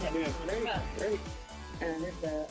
Yeah, great. And there's the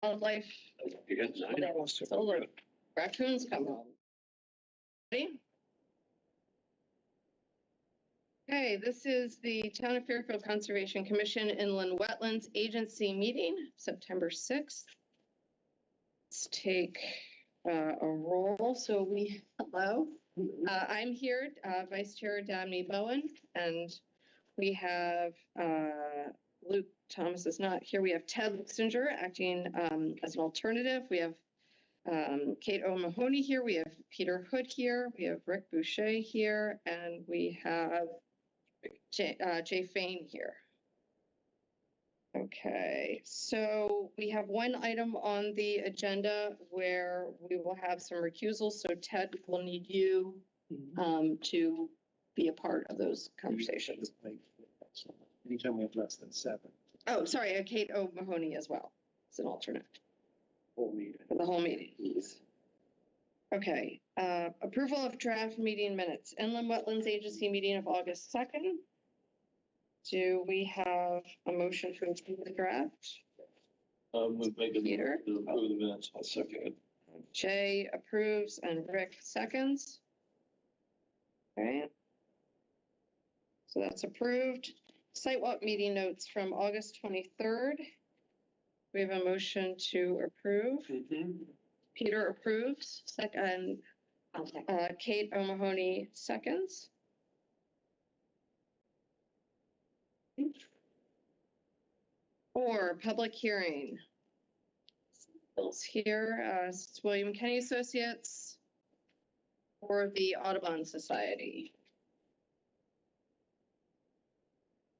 wildlife. Solar raccoons come home. Ready? Okay, this is the Town of Fairfield Conservation Commission Inland Wetlands Agency meeting, September 6th. Let's take a roll. So hello. I'm here, Vice Chair Dabney Bowen, and we have Luke Thomas is not here. We have Ted Lixinger acting as an alternative. We have Kate O'Mahony here. We have Peter Hood here. We have Rick Boucher here, and we have Jay Fain here. Okay, so we have one item on the agenda where we will have some recusals. So Ted will need you to be a part of those conversations. Anytime we have less than 7. Oh, sorry, Kate O'Mahony as well. It's an alternate. Whole meeting. For the whole meeting. Okay, approval of draft meeting minutes. Inland Wetlands Agency meeting of August 2nd. Do we have a motion to approve the draft? We'll make it Peter? to approve the minutes. I'll second it. Jay approves and Rick seconds. All right. So that's approved. Sidewalk meeting notes from August 23rd. We have a motion to approve. Peter approves. Second. Kate O'Mahony seconds. Or public hearing. Bill's here. It's William Kenny Associates for the Audubon Society.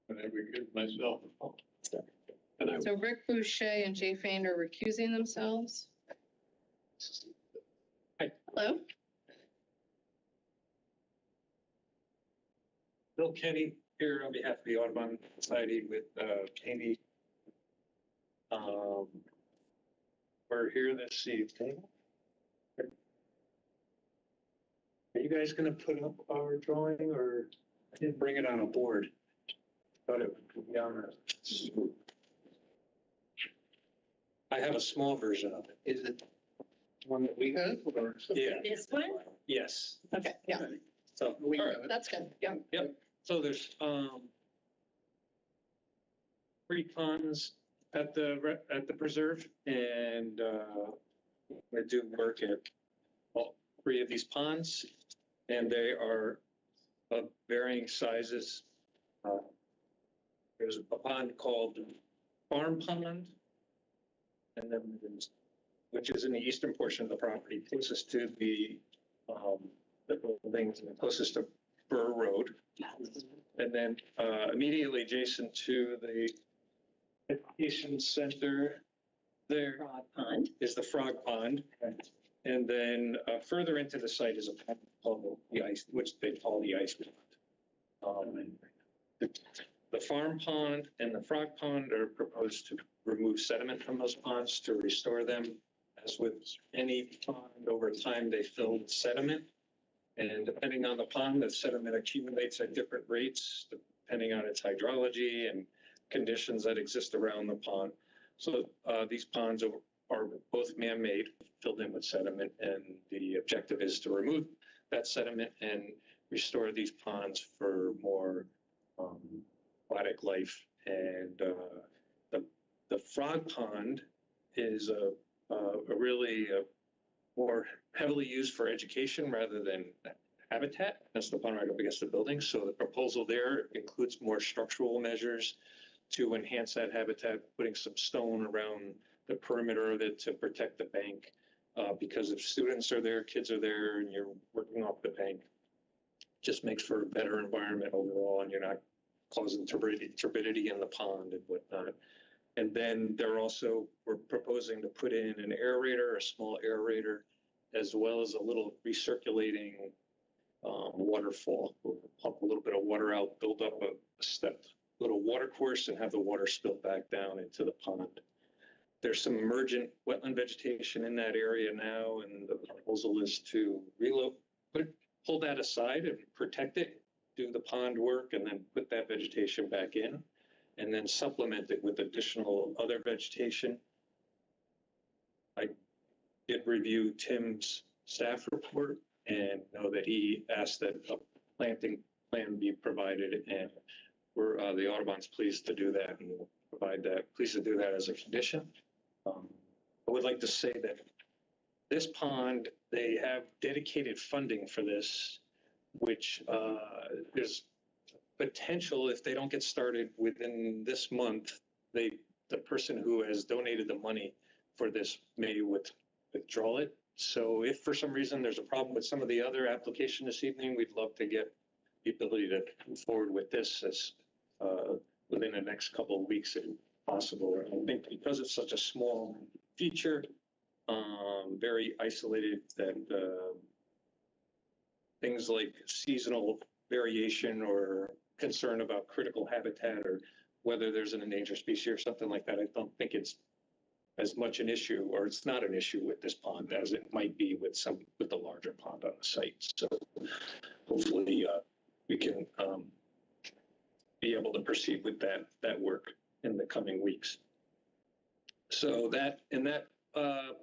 And I recuse myself. So Rick Boucher and Jay Fain are recusing themselves. Hi. Hello? Bill Kenny here on behalf of the Audubon Society with Amy. We're here this evening. Are you guys going to put up our drawing, or I didn't bring it on a board? Thought it would be on a. I have a small version of it. Is it one that we have? Yeah. This one? Yes. Okay, yeah. So All right, that's good. Yeah. Yep, so there's 3 ponds at the preserve, and I do work at all 3 of these ponds, and they are of varying sizes. There's a pond called Farm Pond, and then which is in the eastern portion of the property, closest to the buildings, and closest to Burr Road. And then immediately adjacent to the education center there Frog Pond. is the Frog Pond. And then further into the site is a pond called the Ice, which they call the Ice Pond. The Farm Pond and the Frog Pond are proposed to remove sediment from those ponds to restore them. As with any pond, over time they fill with sediment. And depending on the pond, the sediment accumulates at different rates, depending on its hydrology and conditions that exist around the pond. So these ponds are both man-made, filled in with sediment, and the objective is to remove that sediment and restore these ponds for more aquatic life. And the Frog Pond is a really more heavily used for education rather than habitat. That's the pond right up against the building. So the proposal there includes more structural measures to enhance that habitat, putting some stone around the perimeter of it to protect the bank. Because if students are there, kids are there, and you're working off the bank, just makes for a better environment overall, and you're not causing turbidity in the pond and whatnot. And then we're proposing to put in an aerator, a small aerator, as well as a little recirculating waterfall. We'll pump a little bit of water out, build up a little water course, and have the water spill back down into the pond. There's some emergent wetland vegetation in that area now, and the proposal is to pull that aside and protect it, do the pond work, and then put that vegetation back in, and then supplement it with additional other vegetation. I did review Tim's staff report and know that he asked that a planting plan be provided, and we're the Audubon's pleased to do that, and we'll provide that, pleased to do that as a condition. I would like to say that this pond, they have dedicated funding for this, which there's potential if they don't get started within this month, the person who has donated the money for this may withdraw it. So if for some reason there's a problem with some of the other application this evening, we'd love to get the ability to move forward with this as within the next couple of weeks if possible. I think because it's such a small feature, very isolated, that things like seasonal variation or concern about critical habitat or whether there's an endangered species or something like that, I don't think it's as much an issue, or it's not an issue with this pond as it might be with the larger pond on the site. So hopefully we can be able to proceed with that work in the coming weeks. So that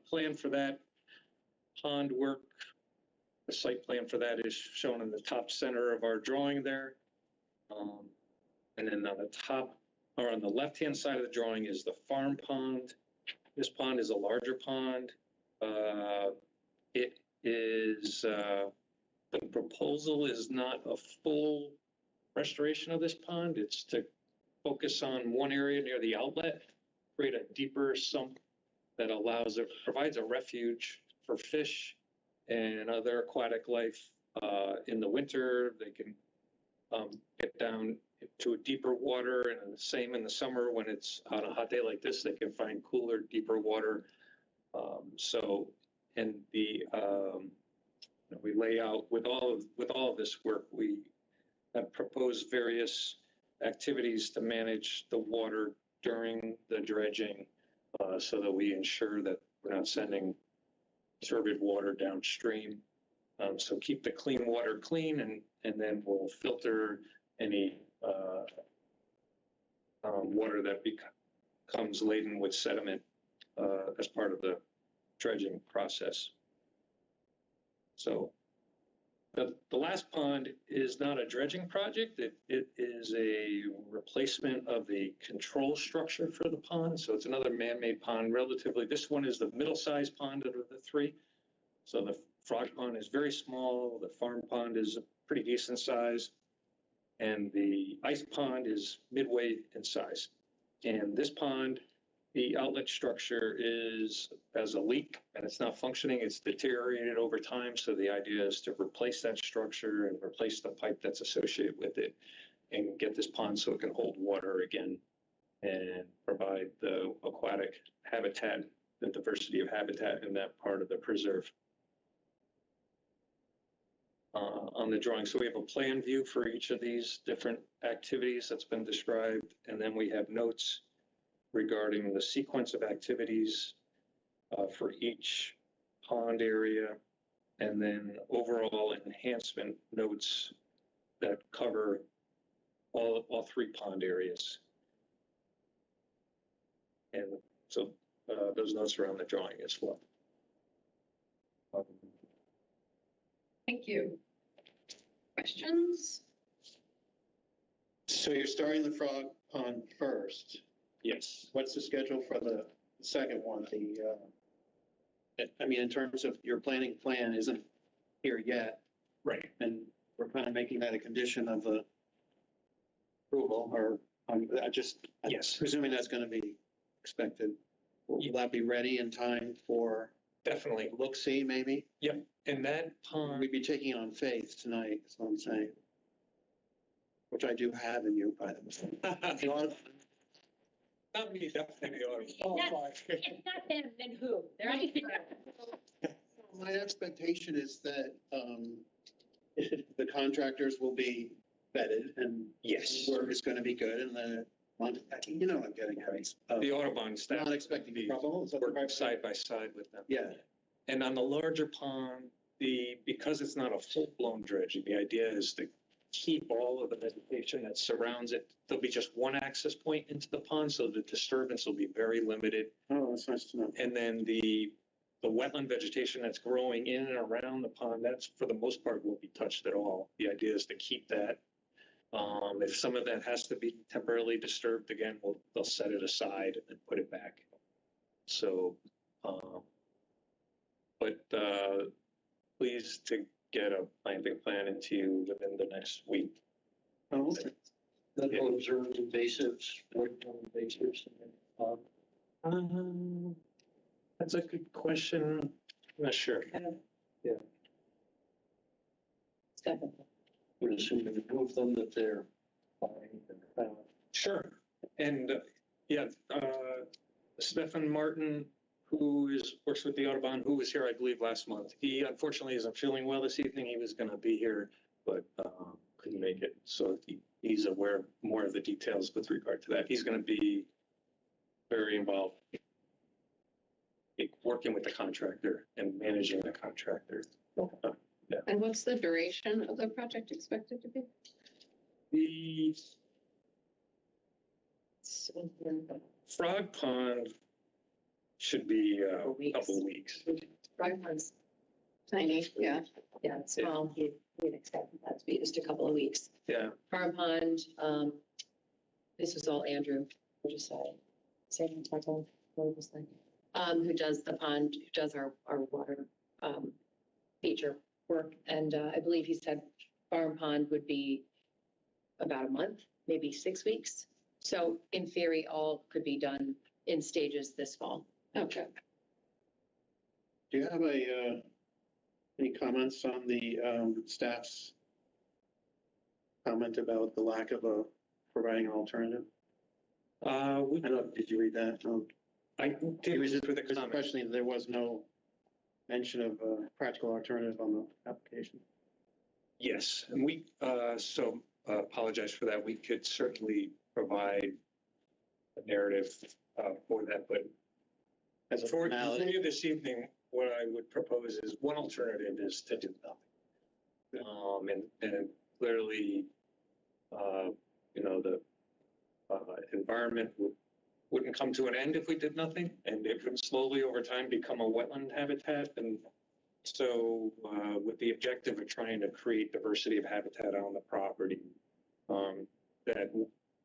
plan for that pond work, the site plan for that is shown in the top center of our drawing there. And then on the top, or on the left-hand side of the drawing, is the farm pond. This pond is a larger pond. It is, the proposal is not a full restoration of this pond. It's to focus on one area near the outlet, create a deeper sump that provides a refuge for fish and other aquatic life. In the winter, they can get down to a deeper water, and the same in the summer when it's on a hot day like this, they can find cooler, deeper water. We lay out with all of this work, we have proposed various activities to manage the water during the dredging, so that we ensure that we're not sending turbid water downstream. So keep the clean water clean, and then we'll filter any water that becomes laden with sediment as part of the dredging process. So the last pond is not a dredging project. It is a replacement of the control structure for the pond. So it's another man-made pond. Relatively, this one is the middle-sized pond out of the three. So the frog pond is very small. The farm pond is a pretty decent size. And the ice pond is midway in size. And this pond, the outlet structure has a leak and it's not functioning. It's deteriorated over time. So the idea is to replace that structure and replace the pipe that's associated with it and get this pond so it can hold water again and provide the aquatic habitat, the diversity of habitat in that part of the preserve. On the drawing. So we have a plan view for each of these different activities that's been described. And then we have notes regarding the sequence of activities for each pond area, and then overall enhancement notes that cover all three pond areas. And so those notes are on the drawing as well. Thank you. Questions? So you're starting the frog pond first. Yes. What's the schedule for the second one? I mean, in terms of your planning plan isn't here yet, Right. and we're kind of making that a condition of the approval, or I'm Yes. presuming that's going to be expected. Will that be ready in time for Definitely. look-see maybe? Yep. And that pond. We'd be taking it on faith tonight, is what I'm saying. Which I do have in you, by the way. Not me, definitely. If not them, then who? They're My expectation is that the contractors will be vetted and Yes. work is going to be good, and the, you know, I'm getting at. The Audubon staff Not expecting trouble. Is that the work right- side by side with them. Yeah. And on the larger pond, because it's not a full-blown dredging, the idea is to keep all of the vegetation that surrounds it. There'll be just one access point into the pond, so the disturbance will be very limited. Oh, that's nice to know. And then the wetland vegetation that's growing in and around the pond, that's for the most part won't be touched at all. The idea is to keep that. If some of that has to be temporarily disturbed again, they'll set it aside and put it back. So but pleased to get a planting plan into you within the next week. Oh, okay. That will observe invasives, invasives. That's a good question. I'm not sure. Would assume to remove them that they're fine. Sure. And yeah, Stefan Martin, works with the Audubon, who was here, I believe, last month. He unfortunately isn't feeling well this evening. He was going to be here, but couldn't make it. So he's aware of more of the details with regard to that. He's going to be very involved working with the contractor and managing the contractor. And what's the duration of the project expected to be? The Frog Pond should be a couple of weeks. Right ones. Tiny, yeah. Yeah, it's small. We'd expect that to be just a couple of weeks. Yeah. Farm Pond, this was all Andrew, we'll just say, title, what was that? Who does the pond, who does our water, feature work. And, I believe he said Farm Pond would be about a month, maybe 6 weeks. So in theory, all could be done in stages this fall. Okay. Do you have any comments on the staff's comment about the lack of providing an alternative? I don't know, did you read that? I did read through the comment. Especially there was no mention of a practical alternative on the application. Yes, and we, apologize for that. We could certainly provide a narrative for that, but As a for formality. you this evening, what I would propose is one alternative is to do nothing. And clearly, the environment wouldn't come to an end if we did nothing, and it would slowly over time become a wetland habitat. And so with the objective of trying to create diversity of habitat on the property,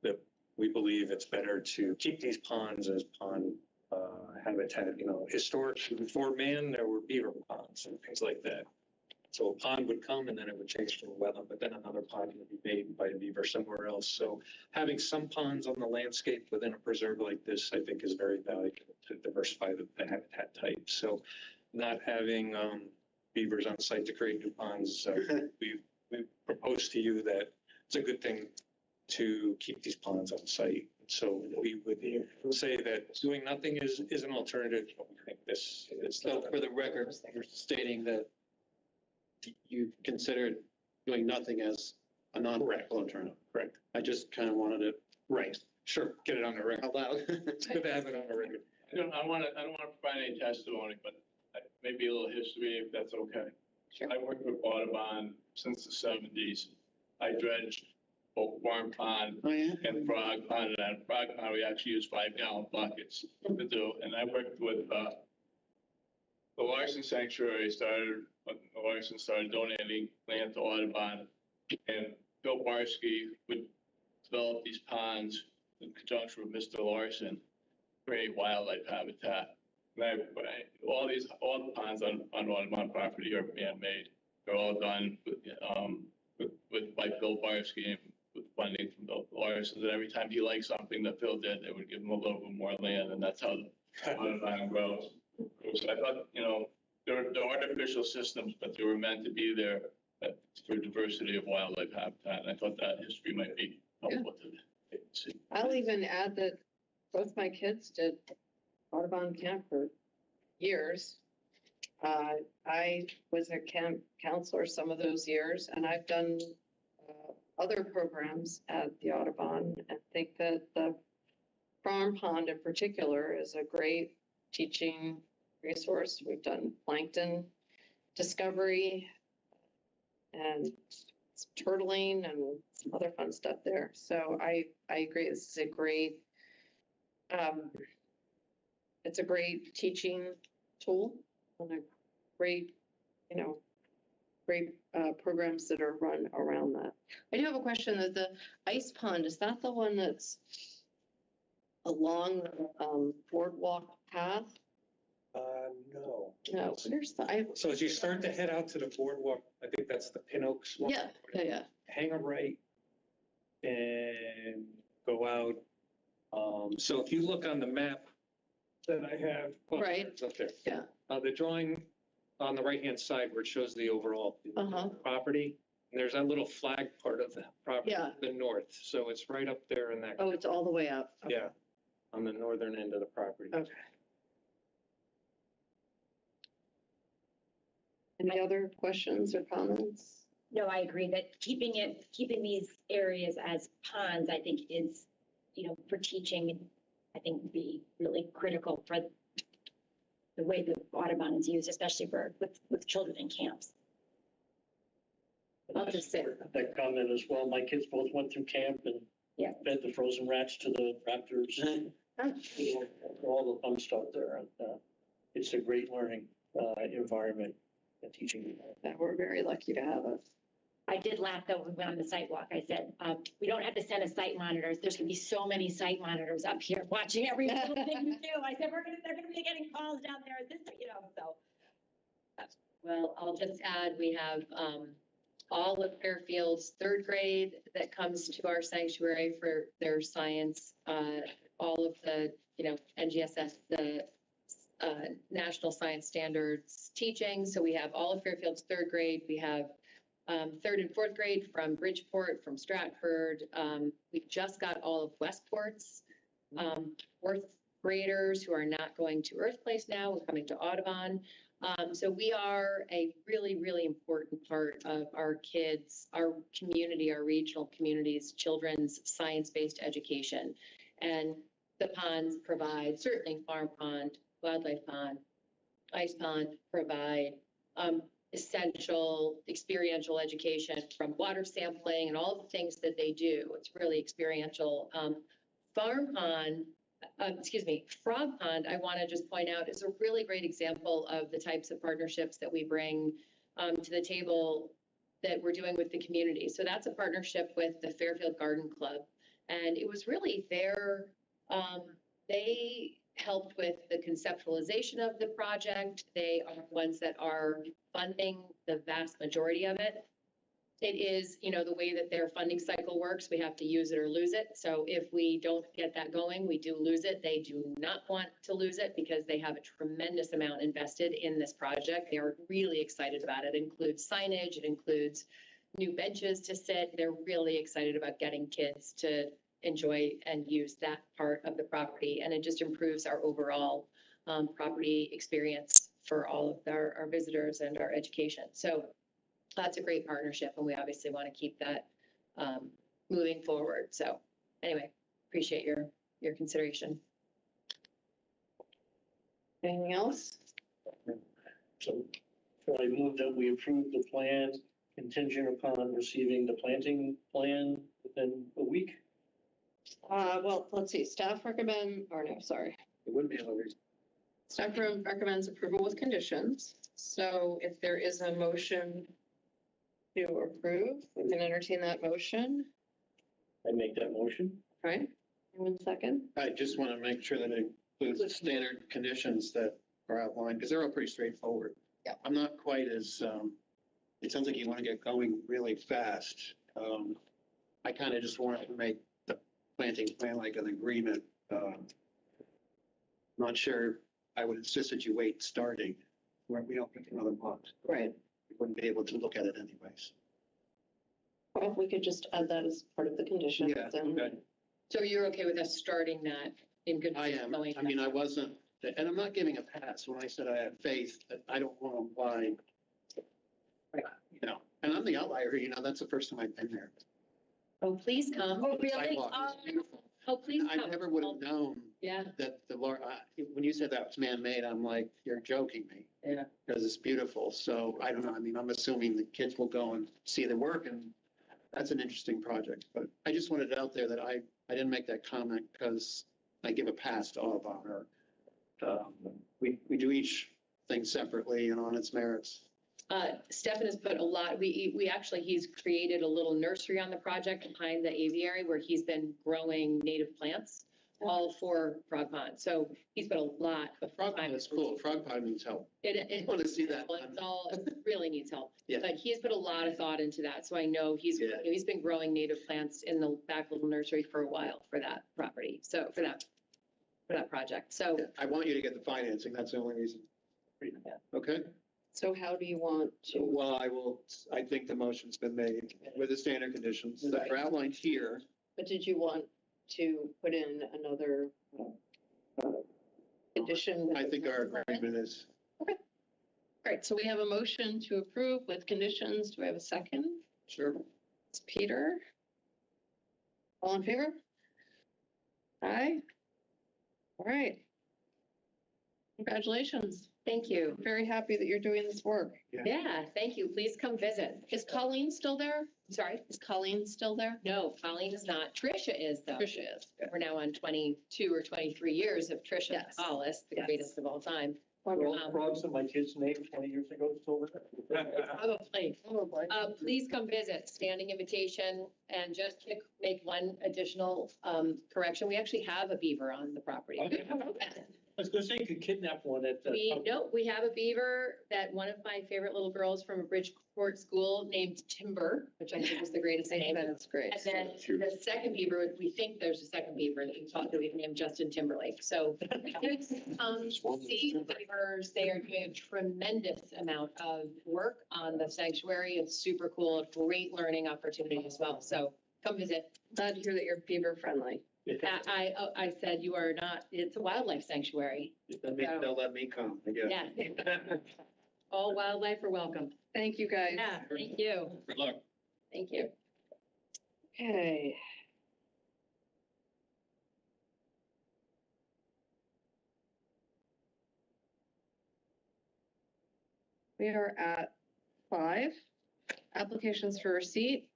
that we believe it's better to keep these ponds as pond habitat. Historically before man, there were beaver ponds and things like that. So a pond would come and then it would change to a wetland, but then another pond would be made by a beaver somewhere else. So having some ponds on the landscape within a preserve like this, I think, is very valuable to diversify the habitat type. So not having beavers on site to create new ponds, we propose to you that it's a good thing to keep these ponds on site. So we would say that doing nothing is an alternative. But we think this is. So for the record, you're stating that you considered doing nothing as a non-practical alternative. Correct. I just kind of wanted it Right. Sure. Get it on the record. out loud. It's good to have it on the record. I don't want to provide any testimony, but maybe a little history, if that's okay. Sure. I worked with Audubon since the 70s. I dredged both Farm Pond Oh, yeah? and Frog Pond, and at Frog Pond, we actually use 5-gallon buckets to do. And I worked with the Larson Sanctuary when the Larson started donating land to Audubon, and Bill Barsky would develop these ponds in conjunction with Mr. Larson, create wildlife habitat. And all the ponds on Audubon property are man-made. They're all done by Bill Barsky and with funding from Bill Larson. And every time he liked something that Bill did, they would give him a little bit more land, and that's how the Audubon grows. So I thought, they're artificial systems, but they were meant to be there for diversity of wildlife habitat. And I thought that history might be helpful to see. I'll even add that both my kids did Audubon camp for years. I was a camp counselor some of those years, and I've done other programs at the Audubon, and think that the Farm Pond in particular is a great teaching resource. We've done plankton discovery and turtling and some other fun stuff there. So I agree. This is a great, it's a great teaching tool and a great, great programs that are run around that. I do have a question that the ice pond, is that the one that's along the boardwalk path? No. No, where's the, So as you start to head out to the boardwalk, I think that's the Pin Oak Swamp. yeah. Hang a right and go out. So if you look on the map that I have. Right. It's up there. Yeah. The drawing on the right-hand side where it shows the overall Uh-huh. property, and there's that little flag part of the property, Yeah. the north. So it's right up there in that. Oh, it's all the way up. Okay. Yeah, on the northern end of the property. Okay. Any other questions or comments? No, I agree that keeping these areas as ponds, I think is, for teaching, I think would be really critical for the way the Audubon is used, especially with children in camps. I'll just say, That comment as well. My kids both went through camp and Yeah. fed the frozen rats to the raptors. All the fun stuff there. And, it's a great learning environment and teaching. that we're very lucky to have it. I did laugh though when we went on the sidewalk. I said, we don't have to send us site monitors. There's gonna be so many site monitors up here watching every little thing you do. I said, they're gonna be getting calls down there, so. Well, I'll just add, we have all of Fairfield's third grade that comes to our sanctuary for their science. All of the, NGSS, the National Science Standards teaching. So we have all of Fairfield's third grade. We have third and fourth grade from Bridgeport, from Stratford. We just got all of Westport's fourth graders who are not going to Earth Place now. We're coming to Audubon. So we are a really, really important part of our kids, our community, our regional communities, children's science-based education. And the ponds provide, certainly Farm Pond, Wildlife Pond, Ice Pond provide essential experiential education from water sampling and all the things that they do. It's really experiential. Farm Pond, Frog Pond, I want to just point out, is a really great example of the types of partnerships that we bring to the table that we're doing with the community. So that's a partnership with the Fairfield Garden Club. And it was really they helped with the conceptualization of the project. They are the ones that are funding the vast majority of it. It is, the way that their funding cycle works, we have to use it or lose it. So if we don't get that going, we do lose it. They do not want to lose it because they have a tremendous amount invested in this project. They are really excited about it. It includes signage, it includes new benches to sit. They're really excited about getting kids to enjoy and use that part of the property. And it just improves our overall property experience for all of our visitors and our education. So that's a great partnership, and we obviously want to keep that moving forward. So anyway, appreciate your consideration. Anything else? So I move that we approve the plan contingent upon receiving the planting plan within a week. Well, let's see, staff recommends approval with conditions. So if there is a motion to approve, we can entertain that motion. I make that motion. Right? 1 second. I just want to make sure that it includes the standard conditions that are outlined, because they're all pretty straightforward. Yeah. I'm not quite as, it sounds like you want to get going really fast. I kind of just want to make the planting plan like an agreement. Not sure I would insist that you wait starting, where we don't pick another month. Right. We wouldn't be able to look at it anyways. Well, we could just add that as part of the conditions. Yeah, and- okay. So you're okay with us starting that in good? I am. going I mean, I wasn't, and I'm not giving a pass when I said I have faith that I don't want to apply. Right. And I'm the outlier, that's the first time I've been there. Oh, please come. Oh, really? Sidewalk is beautiful. Oh, please I come. never would have known Yeah, that when you said that was man-made, I'm like, you're joking me. yeah. Because it's beautiful. So I don't know. I mean, I'm assuming the kids will go and see the work, and that's an interesting project. But I just wanted it out there that I didn't make that comment because I give a pass to Audubon, or we do each thing separately and on its merits. Stefan has put a lot, he's created a little nursery on the project behind the aviary where he's been growing native plants. all for Frog Pond. So he's put a lot of Frog time. Pond is cool. Frog Pond needs help. It I wanna see that. It's all, it really needs help. Yeah. But he's put a lot of thought into that. So I know Yeah. he's been growing native plants in the back little nursery for a while for that property. So for that project. So I want you to get the financing. That's the only reason. Okay? So how do you want to? Well, I think the motion's been made with the standard conditions that are outlined here. But did you want to put in another addition? I think our agreement is, Great, so we have a motion to approve with conditions. Do we have a second? sure. It's Peter. All in favor? Aye. All right. Congratulations. thank you. Very happy that you're doing this work. Yeah, thank you. Please come visit. Is Colleen still there? Sorry? Is Colleen still there? No, Colleen is not. Trisha is though. Tricia is. We're now on 22 or 23 years of Trisha Yes. Hollis, the Yes. greatest of all time. Frogs in my kid's name 20 years ago, still there. Probably. Probably. Please come visit, standing invitation, and just to make one additional, correction. We actually have a beaver on the property. Okay. I was gonna say you could kidnap one at the. We have a beaver that one of my favorite little girls from a Bridgeport school named Timber, which I think is the greatest name. That's great. And then the second beaver, we think there's a second beaver that we thought that we've named Justin Timberlake. So see the beavers, they are doing a tremendous amount of work on the sanctuary. It's super cool, a great learning opportunity as well. So come visit. Glad to hear that you're beaver friendly. I said you are not, it's a wildlife sanctuary. They'll let me come, I guess. Yeah. All wildlife are welcome. Thank you, guys. Yeah, thank you. Good luck. Thank you. Okay. We are at 5, applications for receipt.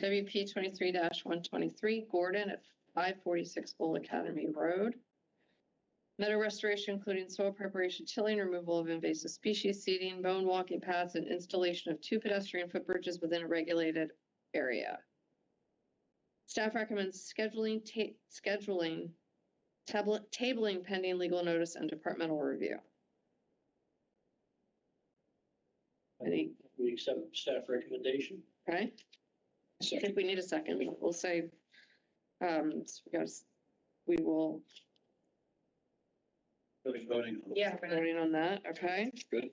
WP 23-123, Gordon at 546 Old Academy Road. Meadow restoration, including soil preparation, tilling, removal of invasive species, seeding, bone walking paths, and installation of 2 pedestrian footbridges within a regulated area. Staff recommends tabling pending legal notice and departmental review. We accept staff recommendation. Okay? I think we need a second. We'll say, we will, Really voting on it. Yeah. voting on that, okay? Good.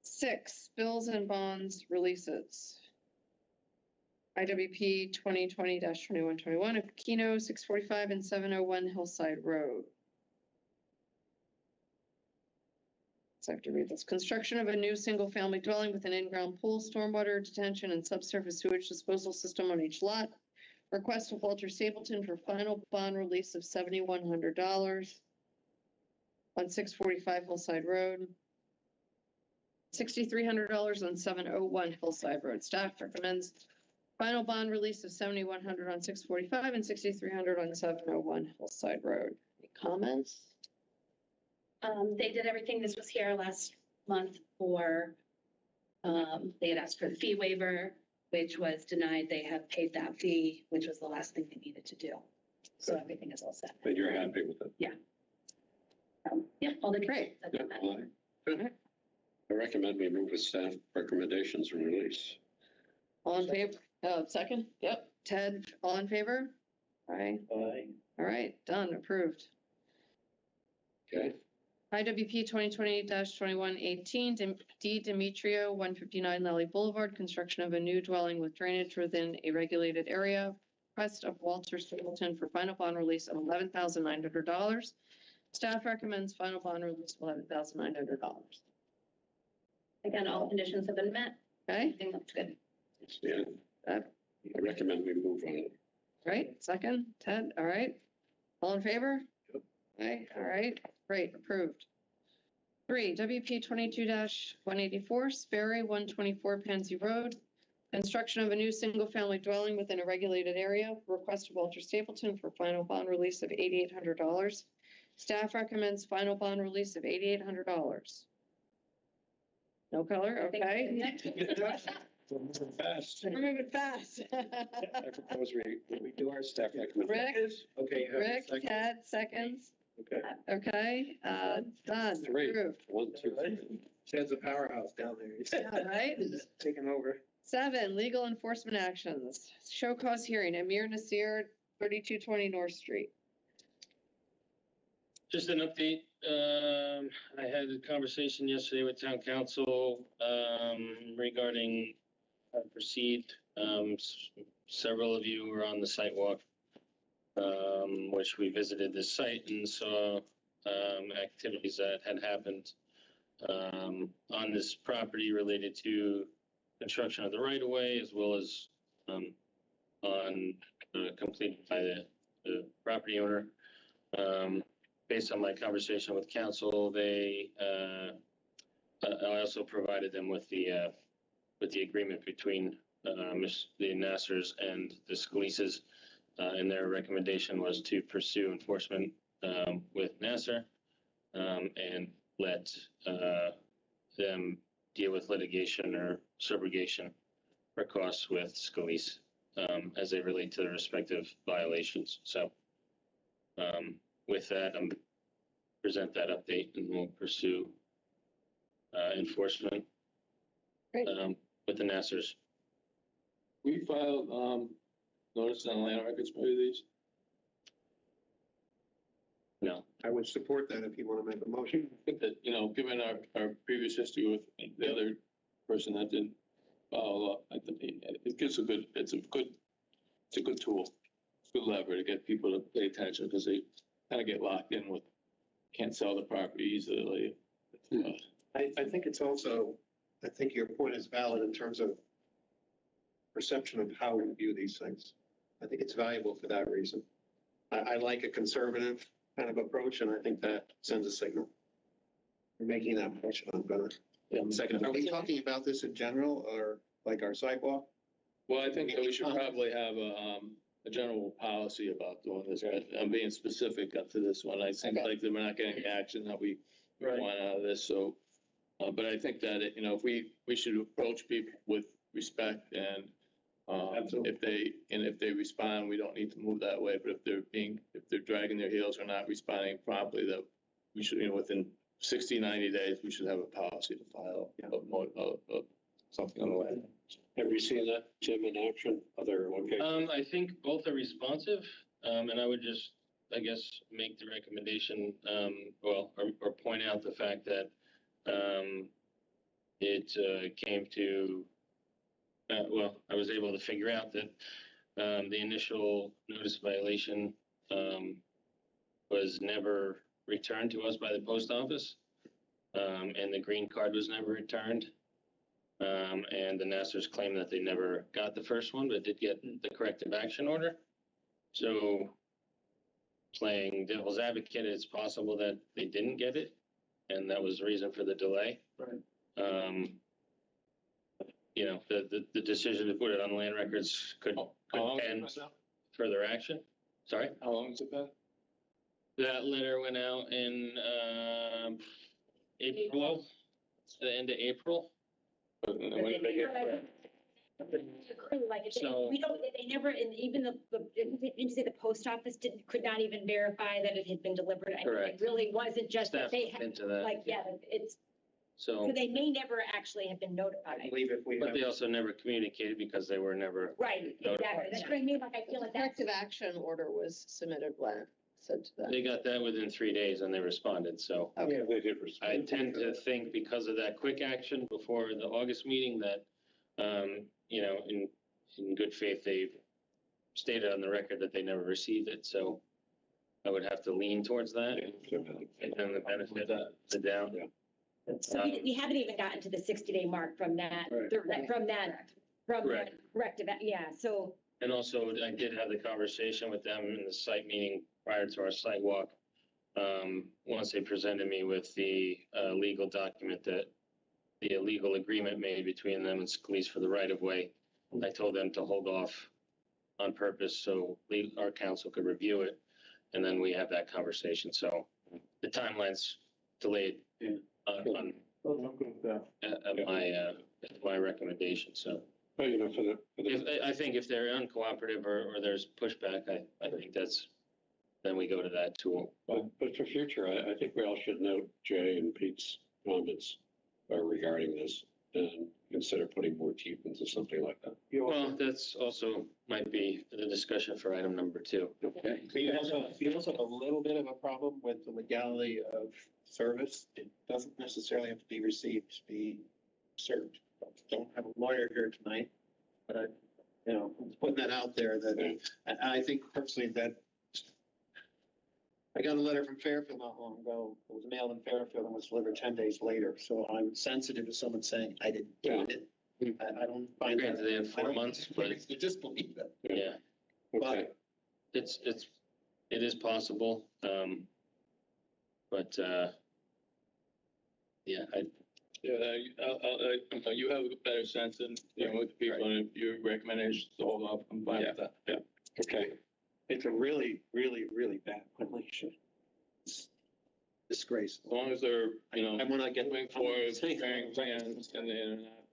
6, bills and bonds releases. IWP 2020-2121, Aquino 645 and 701 Hillside Road. So I have to read this. Construction of a new single-family dwelling with an in-ground pool, stormwater detention, and subsurface sewage disposal system on each lot. Request of Walter Stapleton for final bond release of $7,100 on 645 Hillside Road. $6,300 on 701 Hillside Road. Staff recommends final bond release of $7,100 on 645 and $6,300 on 701 Hillside Road. Any comments? They did everything. This was here last month for, they had asked for the fee waiver, which was denied. They have paid that fee, which was the last thing they needed to do. So everything is all set. But you're happy with it? Yeah, all the. Great. Yeah, well, I recommend we move with staff recommendations and release. All in favor? Second? Yep. Ted, all in favor? Aye. Aye. All right, done, approved. Okay, IWP 2020-2118, D. Demetrio, 159 Lally Boulevard, construction of a new dwelling with drainage within a regulated area. Request of Walter Stapleton for final bond release of $11,900. Staff recommends final bond release of $11,900. Again, all conditions have been met. Okay, I think that's good. yeah. I recommend we move on it. right, second, Ted, all right. All in favor? Yep. Aye, all right, great, approved. 3, WP 22-184, Sperry, 124 Pansy Road. Construction of a new single-family dwelling within a regulated area. Request of Walter Stapleton for final bond release of $8,800. Staff recommends final bond release of $8,800. No color, okay. Fast. We're moving fast. I propose we do our staff recommendation. Rick, Okay, you have a Rick, second? Ted, seconds. Okay. Okay, done. Three. Approved. 1, 2, 3. Ted's a powerhouse down there. He's Yeah, right? taking over. 7, legal enforcement actions. Show cause hearing, Amir Nasir, 3220 North Street. Just an update. I had a conversation yesterday with town council, regarding how to proceed. Several of you were on the site walk, which we visited the site and saw, activities that had happened, on this property related to construction of the right of way as well as, completed by the property owner. Based on my conversation with council, I also provided them with the agreement between, the Nassers and the Scalises. And their recommendation was to pursue enforcement, with Nasser, and let, them deal with litigation or subrogation for costs with Scalise, as they relate to the respective violations. So, with that, present that update and we'll pursue enforcement Great. with the Nassers. We filed, notice on land records for these. No, I would support that if you want to make a motion. I think that, given our previous history with the other person that didn't follow up, I think it gives it's a good tool. It's a good lever to get people to pay attention because they kind of get locked in with, can't sell the property easily. I think it's also, I think your point is valid in terms of perception of how we view these things. I think it's valuable for that reason. I like a conservative kind of approach, and I think that sends a signal. You're making that motion, I'm gonna second. Are we talking about this in general or like our sidewalk? Well, I think that we should probably have a general policy about doing this, but I'm being specific up to this one. I think Okay. like that we're not getting the action that we Right. want out of this, so. But I think that, if we should approach people with respect and, Absolutely. if they respond, we don't need to move that way, but if they're dragging their heels or not responding promptly, that we should, within 60, 90 days, we should have a policy to file of something on the way. Have you seen that, Jim, in action? Other locations? I think both are responsive, and I would just, I guess, make the recommendation, or point out the fact that, it came to, I was able to figure out that, the initial notice violation, was never returned to us by the post office. And the green card was never returned. And the Nassers claim that they never got the first one, but did get the corrective action order. So playing devil's advocate, it's possible that they didn't get it, and that was the reason for the delay. Right. The decision to put it on land records could end further action. Sorry? How long has it been? That letter went out in, April, the end of April. And then when did they get- Like, So- they never, and even didn't you say the post office could not even verify that it had been delivered? I mean, Correct. It really wasn't just that Staff they looked had, into that. like, yeah, so So, they may never actually have been I notified. believe if we but have. they also never communicated because they were never, Right, exactly. That's what I mean, like, I feel The like that's. corrective action order was submitted when, said to them. they got that within 3 days and they responded, so. Okay. Yeah, they did respond. I tend to think because of that quick action before the August meeting that, in good faith, they stated on the record that they never received it, so I would have to lean towards that and then the benefit, the down. So we haven't even gotten to the 60-day mark from that, Right. from that Correct. corrective, yeah, so. And also, I did have the conversation with them in the site meeting prior to our site walk. Once they presented me with the legal document that the illegal agreement made between them and Scalise for the right of way, I told them to hold off on purpose so our council could review it. And then we have that conversation. So the timeline's delayed on Oh, I'm good with that. my recommendation. So Well, you know, for If, I think if they're uncooperative or there's pushback, I think then we go to that tool. but for future, I think we all should note Jay and Pete's comments regarding this and consider putting more teeth into something like that. Well, that's also might be the discussion for item number 2. Okay. You also have a little bit of a problem with the legality of service. It doesn't necessarily have to be received to be served. Don't have a lawyer here tonight, but, you know, putting that out there that, I think personally that I got a letter from Fairfield not long ago. It was mailed in Fairfield and was delivered 10 days later. So I'm sensitive to someone saying I didn't get it. I don't find that. Granted, they have I 4 don't months, but I just believe that. yeah, But it is possible. But yeah, Yeah, you have a better sense than, you know, with people, and if your recommendation to hold off, I'm fine with that. Okay. it's a really, really, really bad violation. It's disgraceful. As long as they're, you know, I want to get. moving forward, preparing plans, and they're not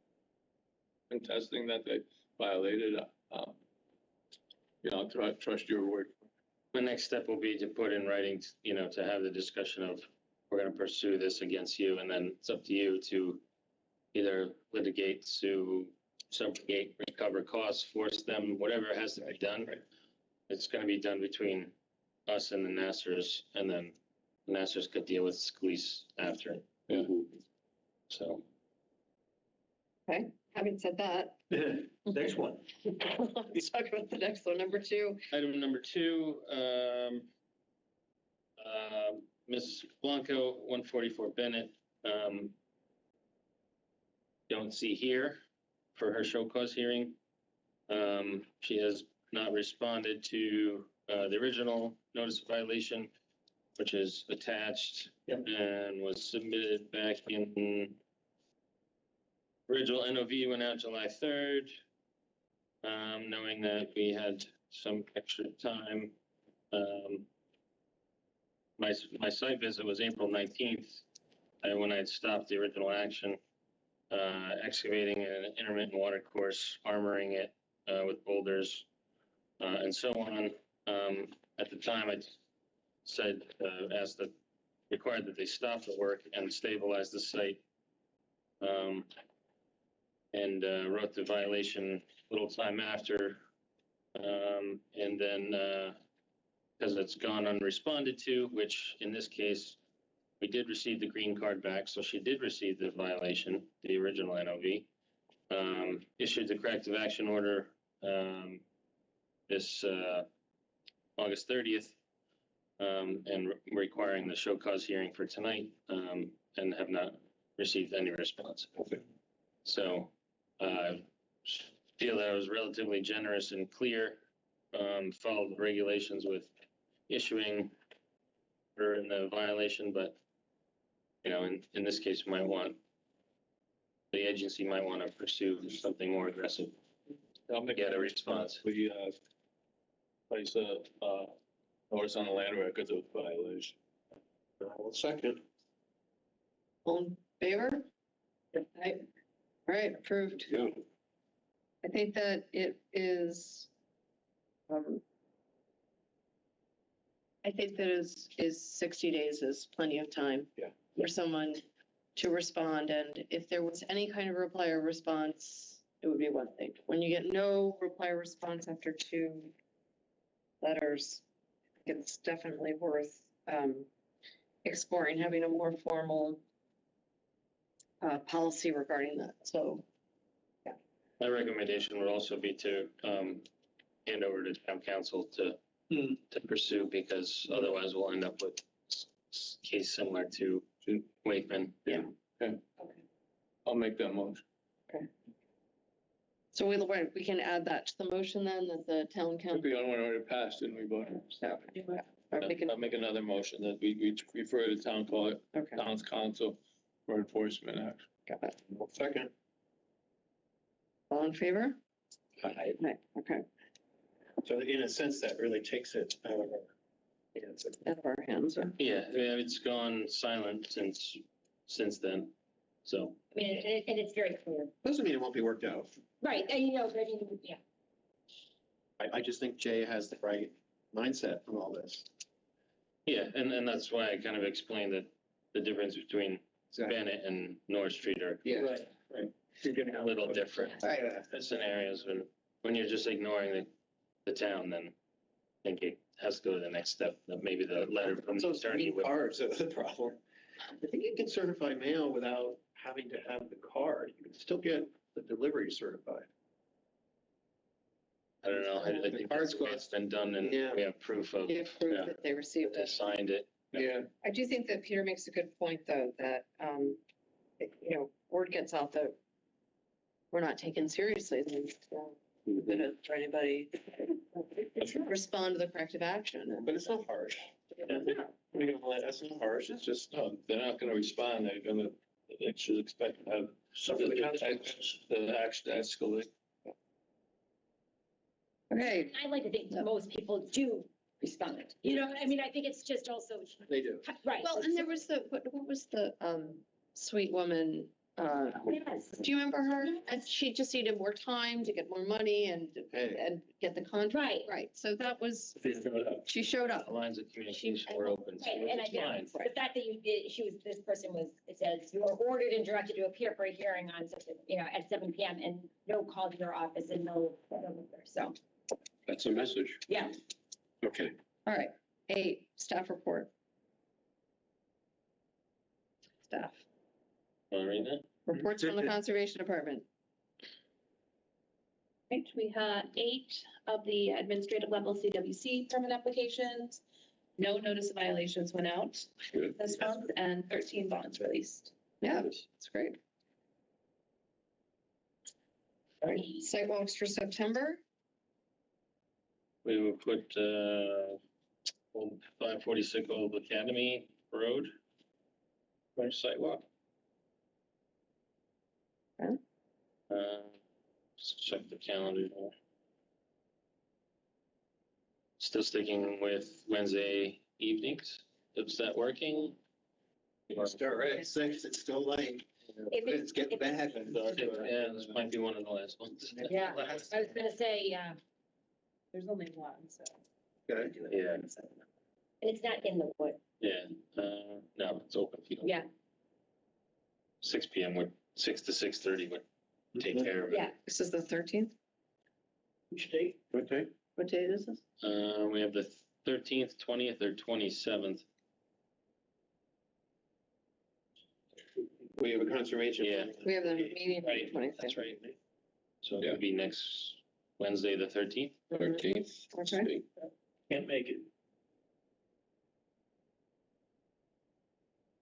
contesting that they violated, you know, trust your word. the next step will be to put in writing, you know, to have the discussion of, we're gonna pursue this against you, and then it's up to you to either litigate, sue, subrogate, recover costs, force them, whatever has to be done. It's gonna be done between us and the Nassers, and then the Nassers could deal with Scalise after. Yeah. So, Okay, having said that, Next one. let's talk about the next one, number 2. item number 2, Ms. Blanco, 144 Bennett, don't see here for her show cause hearing. She has not responded to the original notice of violation, which is attached and was submitted back in, original NOV went out July 3rd, knowing that we had some extra time. My site visit was April 19th, when I had stopped the original action, excavating an intermittent water course, armoring it with boulders, and so on. At the time, I said, required that they stop the work and stabilize the site. And wrote the violation a little time after. And then, because it's gone unresponded to, which in this case, we did receive the green card back, so she did receive the violation, the original NOV. Issued the corrective action order this August 30th, and requiring the show cause hearing for tonight, and have not received any response. So feel that I was relatively generous and clear, followed the regulations with issuing her in the violation, but, you know, in this case, the agency might want to pursue something more aggressive. I'll make Get a response. We, place a, notice on the land records of violation. Second. All in favor? Aye. All right, approved. Yeah. I think that it is, I think that is 60 days is plenty of time. Yeah. For someone to respond, and if there was any kind of reply or response, it would be one thing. When you get no reply or response after 2 letters, it's definitely worth exploring, having a more formal policy regarding that, so. My recommendation would also be to hand over to town council to pursue, because otherwise we'll end up with case similar to Wakeman. Yeah. I'll make that motion. So we can add that to the motion then, that the town council. The other one already passed, didn't we, Bob? So, or we can- I'll make another motion that we refer to town court, Okay, town's council for enforcement action. got it. Second. All in favor? Aye. Right, okay, So in a sense, that really takes it out of our hands. out of our hands. Yeah, it's gone silent since then, so. I mean, and it's very clear. Doesn't mean it won't be worked out. Right, and you know, I mean, yeah, I just think Jay has the right mindset on all this. Yeah, and that's why I kind of explained that the difference between Bennett and North Street are Yeah. Right. You're getting a little different Right. scenarios when you're just ignoring the town, then I think it has to go to the next step, that maybe the letter from the So attorney would. cards are the problem. I think you can certify mail without having to have the card. You can still get the delivery certified. I don't know, I The think cards that's the way it's been done and Yeah. we have proof of, Give proof that they received they it. signed it. Yeah. I do think that Peter makes a good point, though, that, word gets out that we're not taken seriously, then for anybody to respond to the corrective action. But it's not harsh. That's not harsh. It's just, No, they're not gonna respond, they should expect to have Suffer the consequences. the action escalate. Okay, I like to think that most people do respond, you know, I mean, I think it's just also, they do. right. well, and there was what was the, sweet woman, Yes. do you remember her? And she just needed more time to get more money and get the contract. Right. Right, so that was, They showed up. she showed up. The lines of communication were open, so Right, and I it's think fine. the fact that you did, this person was, it says, you were ordered and directed to appear for a hearing on such, at 7 PM and no call to your office and no, so, That's a message. yeah. Okay. All right, 8, staff report. Staff, Wanna read that? reports from the Conservation Department. Right, we had 8 of the administrative level CWC permit applications. No notice of violations went out Good. this month and 13 bonds released. Yeah, that's great. All right, sidewalks for September. We will put, 546 Old Academy Road. For sidewalk. Okay. Let's check the calendar here. Still sticking with Wednesday evenings. Is that working? Start right at 6, it's still light. It's getting bad. Yeah, this might be one of the last ones. Yeah, I was gonna say, There's only one, so. Okay. do it. Yeah. and it's not in the wood, Yeah, no, it's open. If you don't- yeah, 6 PM would, 6 to 6:30 would take care of it. yeah. This is the 13th. Which date? Okay. What date is this? We have the 13th, 20th, or 27th. We have a conservation. Yeah. We have the meeting. for the Right, 25th. that's right. So it would be next Wednesday, the 13th. 13th. Okay. Can't make it.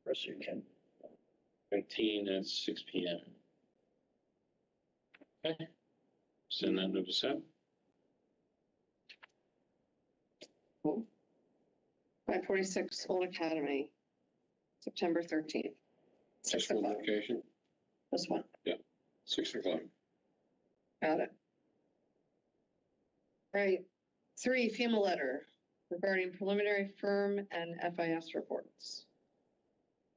Rest of you can. 17 at 6 PM. Okay. Send that notice out. 546 Old Academy, September 13th. 6 o'clock. Location, This one, 6 o'clock. got it. Right, 3 FEMA letter regarding preliminary firm and FIS reports.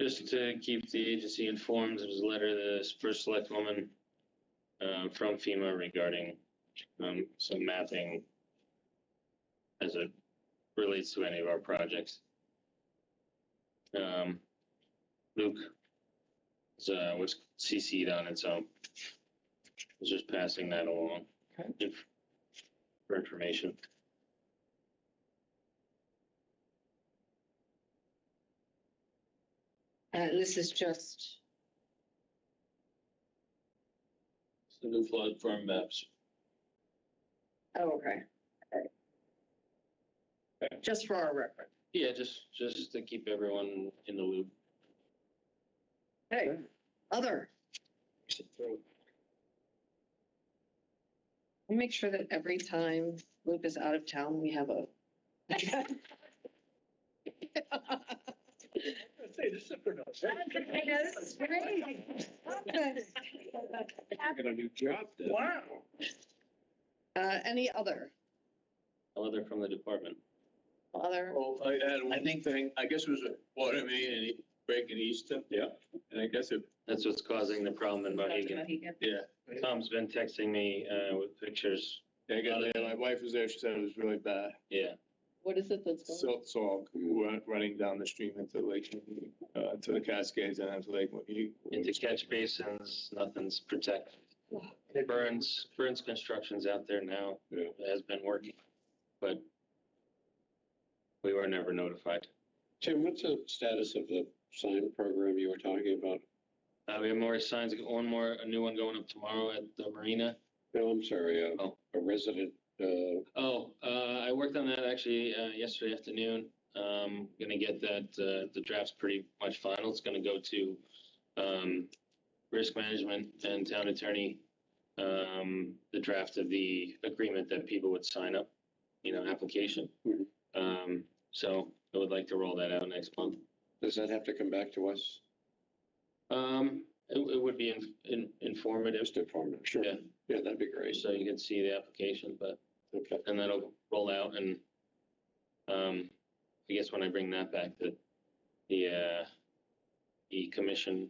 Just to keep the agency informed, there was a letter to the first select woman from FEMA regarding some mapping as it relates to any of our projects. Luke was CC'd on it, so I was just passing that along for information. And this is just, It's the new flood firm maps. oh, okay. Just for our reference. Yeah, just to keep everyone in the loop. Hey, other. We make sure that every time Luke is out of town, we have a. Say the zipper notes. This is great. Got a new job then. Wow. Any other, Other from the department. other, Well, I had one thing, I guess it was a water main and breaking Easton. Yeah. And I guess it, That's what's causing the problem in Mohegan. yeah, Tom's been texting me, with pictures. Yeah, my wife was there. She said it was really bad. Yeah, What is it that's going? So running down the stream into Lake, to the Cascades and into Lake. into catch basins, nothing's protected. Burns Construction's out there now, has been working, but we were never notified. Tim, what's the status of the sign program you were talking about? We have more signs, a new one going up tomorrow at the marina. No, I'm sorry, Oh. a resident, I worked on that actually, yesterday afternoon. Gonna get that, the draft's pretty much final. It's gonna go to, risk management and town attorney. The draft of the agreement that people would sign up, application. So I would like to roll that out next month. does that have to come back to us? It would be informative, Just informative, sure. Yeah. Yeah, that'd be great. so you can see the application, but, Okay. and that'll roll out and, I guess when I bring that back, the commission,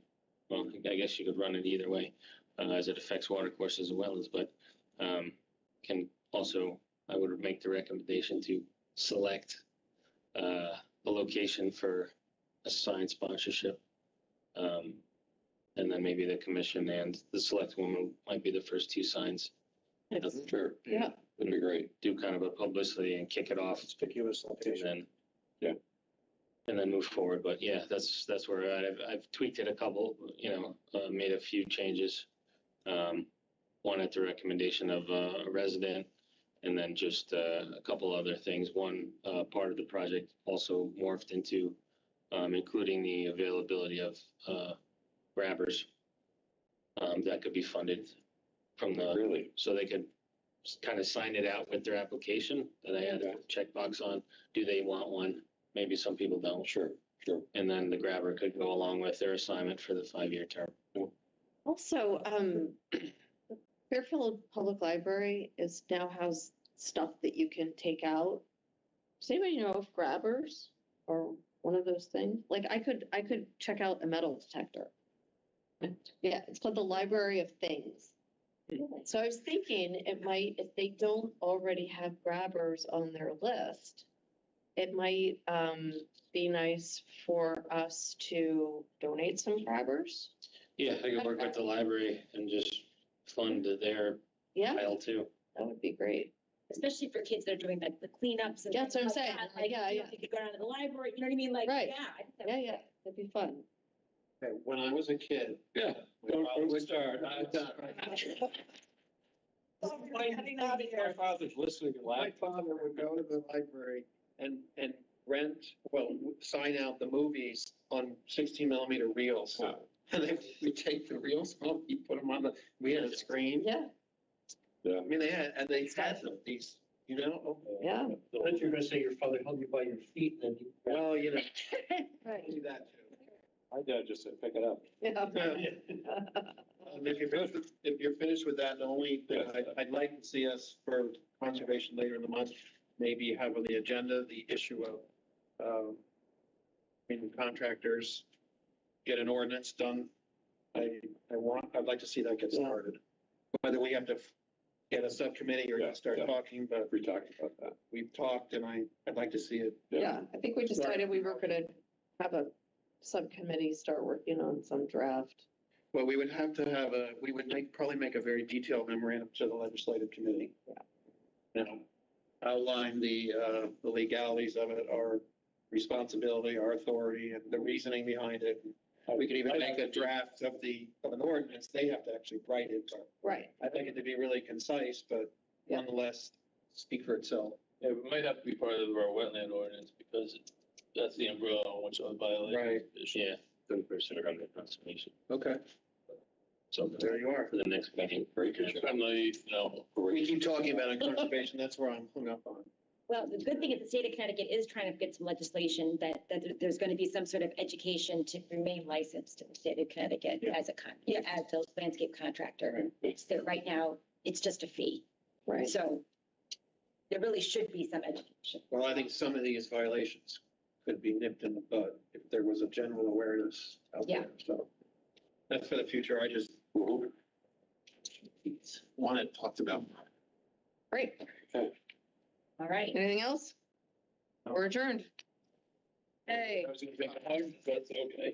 well, I guess you could run it either way, as it affects water courses as well as, but, can also, I would make the recommendation to select, the location for a sign sponsorship. And then maybe the commission and the select woman might be the first two signs. Sure. Yeah. That'd be great. Do kind of a publicity and kick it off Conspicuous and location. then. Yeah. And then move forward. But yeah, that's where we're at. I've tweaked it a couple, made a few changes. One at the recommendation of a resident, and then just a couple other things. One part of the project also morphed into including the availability of grabbers that could be funded from the, Really? so they could kind of sign it out with their application that I had a checkbox on. Do they want one? Maybe some people don't. Sure, sure. And then the grabber could go along with their assignment for the 5-year term. Also, Fairfield Public Library now has stuff that you can take out. Does anybody know of grabbers or one of those things? Like I could check out a metal detector. Yeah, it's called the Library of Things. So I was thinking it might, if they don't already have grabbers on their list, it might be nice for us to donate some grabbers. Yeah, I could work with the library and just fund their Yeah, pile too. that would be great. Especially for kids that are doing the cleanups and. That's what I'm things like saying. that, like, Yeah, you know, yeah. They could go down to the library, you know what I mean? Like, Right. yeah. I think that Yeah, would be yeah, great. that'd be fun. Okay, when I was a kid. Yeah. Don't start. My father's listening and My laughing. father would go to the library and rent, sign out the movies on 16mm reels. And then we take the reels home, we put them on we had a screen. Yeah, I mean, they had them, these, yeah. I thought you were gonna say your father held you by your feet and then you. well, Right. do that too. My dad just said, pick it up. If you're finished with that, the only thing I'd like to see us for conservation later in the month, maybe have on the agenda, the issue of, contractors get an ordinance done. I'd like to see that get started. Whether we have to get a subcommittee or just start talking, but We talked about that. we've talked and I'd like to see it. Yeah, I think we decided we were gonna have a subcommittee start working on some draft. Well, we would have to have probably make a very detailed memorandum to the legislative committee. Outline the legalities of it, our responsibility, our authority, and the reasoning behind it. We could even make a draft of an ordinance. They have to actually write it. Right. I'd like it to be really concise, but nonetheless, speak for itself. Yeah, it might have to be part of our wetland ordinance because that's the umbrella on which I violate. Right. Yeah, 30% under conservation. Okay, So there you are. for the next meeting. Very good. I'm naive, no. We keep talking about it, conservation. That's where I'm hung up on. Well, the good thing is the state of Connecticut is trying to get some legislation that there's going to be some sort of education to remain licensed in the state of Connecticut as as a landscape contractor. It's that right now, it's just a fee. Right. So there really should be some education. Well, I think some of these violations could be nipped in the bud if there was a general awareness out there. So that's for the future. I just, want it talked about. Great. All right. Anything else? We're adjourned. Hey. I was gonna take a hug, but that's okay.